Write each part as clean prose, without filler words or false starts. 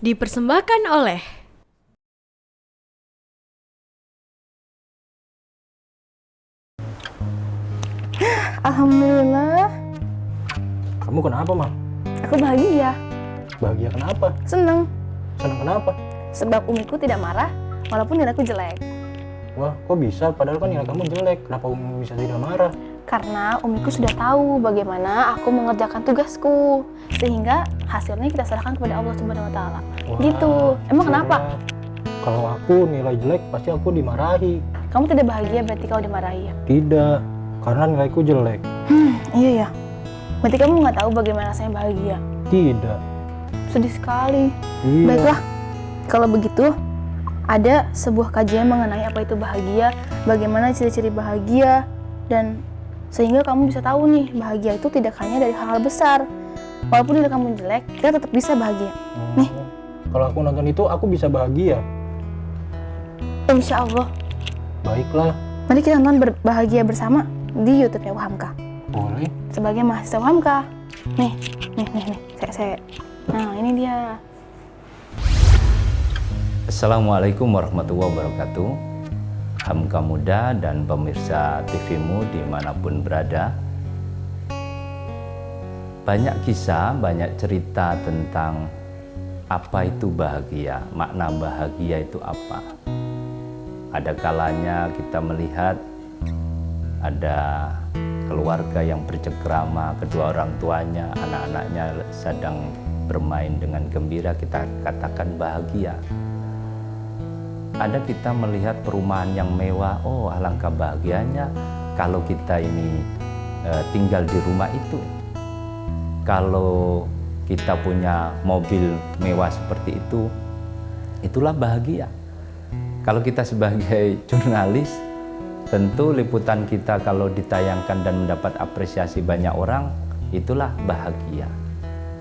Dipersembahkan oleh Alhamdulillah, Kamu kenapa, Mam? aku bahagia, Bahagia kenapa? seneng. Senang kenapa? Sebab umiku tidak marah, walaupun nilaiku jelek. Wah, kok bisa? Padahal kan nilai kamu jelek. Kenapa Umi bisa tidak marah? Karena umiku sudah tahu bagaimana aku mengerjakan tugasku, sehingga hasilnya kita serahkan kepada Allah Subhanahu Wa Taala. Wah, Gitu. Emang kenapa? syukurlah. Kalau aku nilai jelek, pasti aku dimarahi. Kamu tidak bahagia berarti kau dimarahi ya? Tidak, karena nilaiku jelek. Iya ya. Berarti kamu nggak tahu bagaimana saya bahagia. Tidak. Sedih sekali. Iya. Baiklah, kalau begitu ada sebuah kajian mengenai apa itu bahagia, bagaimana ciri-ciri bahagia, dan sehingga kamu bisa tahu nih, bahagia itu tidak hanya dari hal-hal besar. Walaupun nilai kamu jelek, kita tetap bisa bahagia. Nih. Kalau aku nonton itu, aku bisa bahagia. Insya Allah. Baiklah. Mari kita nonton Bahagia Bersama di YouTube-nya Uhamka. Boleh. Sebagai mahasiswa Uhamka. Nih. Saya. Nah, ini dia. Assalamualaikum warahmatullahi wabarakatuh. Hamka Muda dan pemirsa TV-mu dimanapun berada. Banyak kisah, banyak cerita tentang apa itu bahagia, makna bahagia itu apa. Ada kalanya kita melihat ada keluarga yang bercengkrama, kedua orang tuanya, anak-anaknya sedang bermain dengan gembira, kita katakan bahagia. Ada kita melihat perumahan yang mewah, oh alangkah bahagianya kalau kita ini tinggal di rumah itu. Kalau kita punya mobil mewah seperti itu, itulah bahagia. Kalau kita sebagai jurnalis, tentu liputan kita kalau ditayangkan dan mendapat apresiasi banyak orang, itulah bahagia.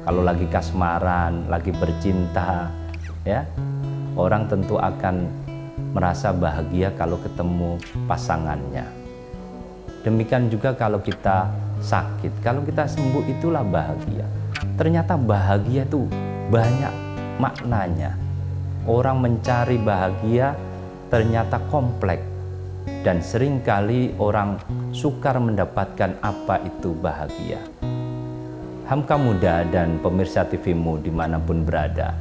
Kalau lagi kasmaran, lagi bercinta, ya, orang tentu akan merasa bahagia kalau ketemu pasangannya. Demikian juga kalau kita sakit, kalau kita sembuh, itulah bahagia. Ternyata bahagia itu banyak maknanya. Orang mencari bahagia ternyata kompleks, dan seringkali orang sukar mendapatkan apa itu bahagia. Hamka Muda dan pemirsa TV-mu dimanapun berada,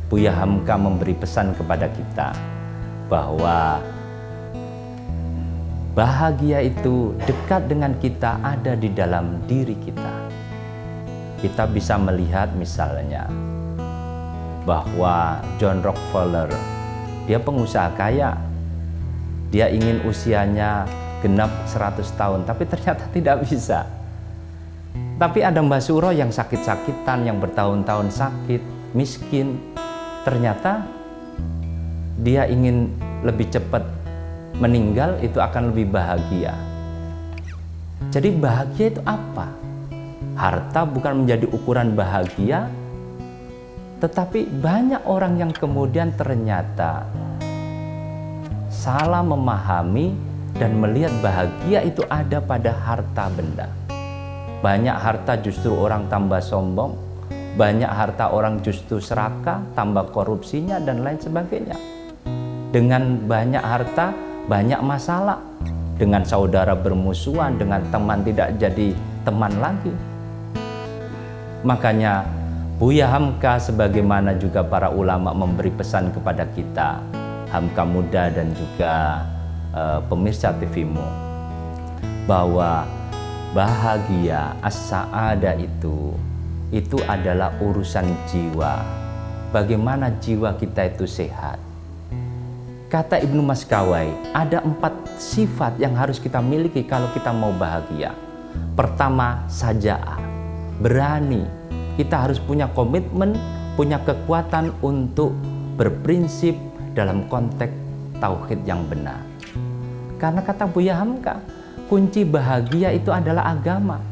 Buya Hamka memberi pesan kepada kita bahwa bahagia itu dekat dengan kita, ada di dalam diri kita. Kita bisa melihat misalnya bahwa John Rockefeller, dia pengusaha kaya, dia ingin usianya genap 100 tahun, tapi ternyata tidak bisa. Tapi ada Mbak Suro yang sakit-sakitan, yang bertahun-tahun sakit, miskin, ternyata dia ingin lebih cepat meninggal, itu akan lebih bahagia. Jadi bahagia itu apa? Harta bukan menjadi ukuran bahagia, tetapi banyak orang yang kemudian ternyata salah memahami dan melihat bahagia itu ada pada harta benda. Banyak harta justru orang tambah sombong, banyak harta orang justru serakah, tambah korupsinya dan lain sebagainya. Dengan banyak harta, banyak masalah. Dengan saudara bermusuhan, dengan teman tidak jadi teman lagi. Makanya Buya Hamka sebagaimana juga para ulama memberi pesan kepada kita, Hamka Muda dan juga pemirsa TV-mu, bahwa bahagia as-sa'adah itu adalah urusan jiwa. Bagaimana jiwa kita itu sehat. Kata Ibnu Maskawai, ada 4 sifat yang harus kita miliki kalau kita mau bahagia. Pertama, saja'ah, berani. Kita harus punya komitmen, punya kekuatan untuk berprinsip dalam konteks tauhid yang benar. Karena kata Buya Hamka, kunci bahagia itu adalah agama.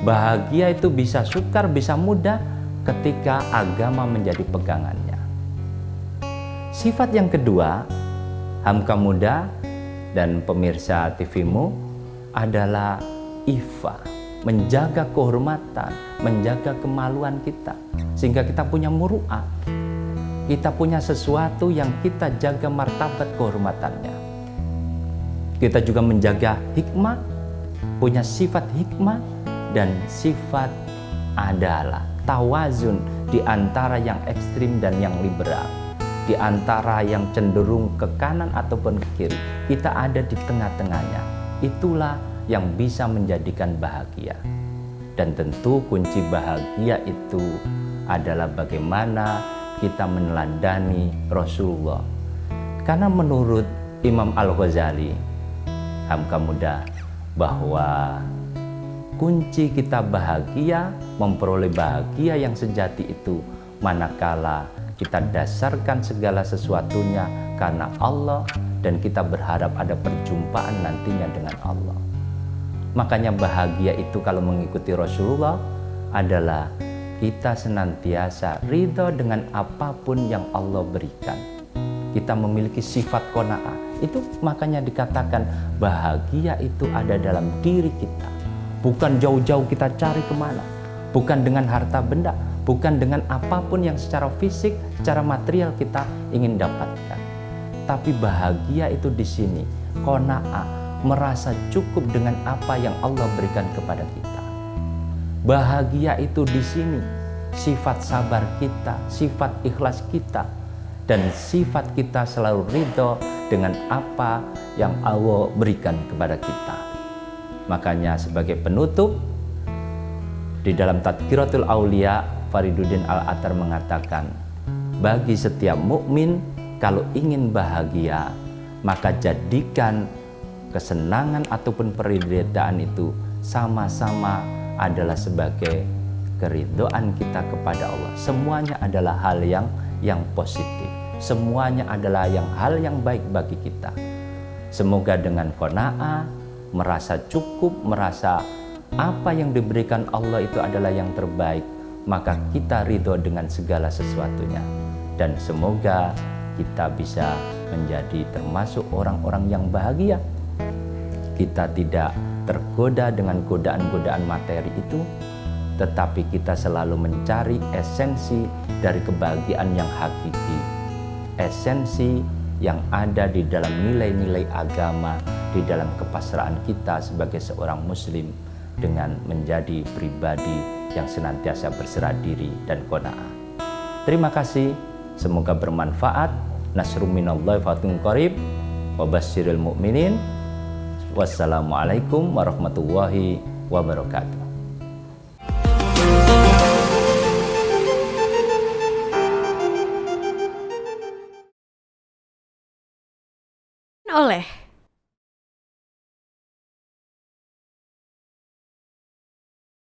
Bahagia itu bisa sukar, bisa mudah ketika agama menjadi pegangannya. Sifat yang kedua, Hamka Muda dan pemirsa TV-mu, adalah ifa, menjaga kehormatan, menjaga kemaluan kita, sehingga kita punya muru'ah. Kita punya sesuatu yang kita jaga martabat kehormatannya. Kita juga menjaga hikmah, punya sifat hikmah dan sifat adalah tawazun di antara yang ekstrim dan yang liberal, di antara yang cenderung ke kanan ataupun ke kiri. Kita ada di tengah-tengahnya. Itulah yang bisa menjadikan bahagia. Dan tentu kunci bahagia itu adalah bagaimana kita meneladani Rasulullah. Karena menurut Imam Al-Ghazali, Hamka Muda, bahwa kunci kita bahagia, memperoleh bahagia yang sejati itu manakala kita dasarkan segala sesuatunya karena Allah dan kita berharap ada perjumpaan nantinya dengan Allah. Makanya bahagia itu kalau mengikuti Rasulullah adalah kita senantiasa ridho dengan apapun yang Allah berikan. Kita memiliki sifat qanaah. Itu makanya dikatakan bahagia itu ada dalam diri kita. Bukan jauh-jauh kita cari kemana. Bukan dengan harta benda. Bukan dengan apapun yang secara fisik, secara material kita ingin dapatkan. Tapi bahagia itu di sini. Qanaah, merasa cukup dengan apa yang Allah berikan kepada kita. Bahagia itu di sini. Sifat sabar kita, sifat ikhlas kita, dan sifat kita selalu ridho dengan apa yang Allah berikan kepada kita. Makanya sebagai penutup, di dalam Tadkiratul Aulia, Fariduddin Al-Athar mengatakan, bagi setiap mukmin kalau ingin bahagia, maka jadikan kesenangan ataupun penderitaan itu sama-sama adalah sebagai keridhaan kita kepada Allah. Semuanya adalah hal yang positif. Semuanya adalah hal yang baik bagi kita. Semoga dengan qanaah, merasa cukup, merasa apa yang diberikan Allah itu adalah yang terbaik, maka kita ridho dengan segala sesuatunya. Dan semoga kita bisa menjadi termasuk orang-orang yang bahagia. Kita tidak tergoda dengan godaan-godaan materi itu, tetapi kita selalu mencari esensi dari kebahagiaan yang hakiki, esensi yang ada di dalam nilai-nilai agama, di dalam kepasrahan kita sebagai seorang muslim dengan menjadi pribadi yang senantiasa berserah diri dan qanaah. Terima kasih, semoga bermanfaat. Nasrum minallahi fatun qarib wa basyiril mu'minin. Wassalamualaikum warahmatullahi wabarakatuh. Oleh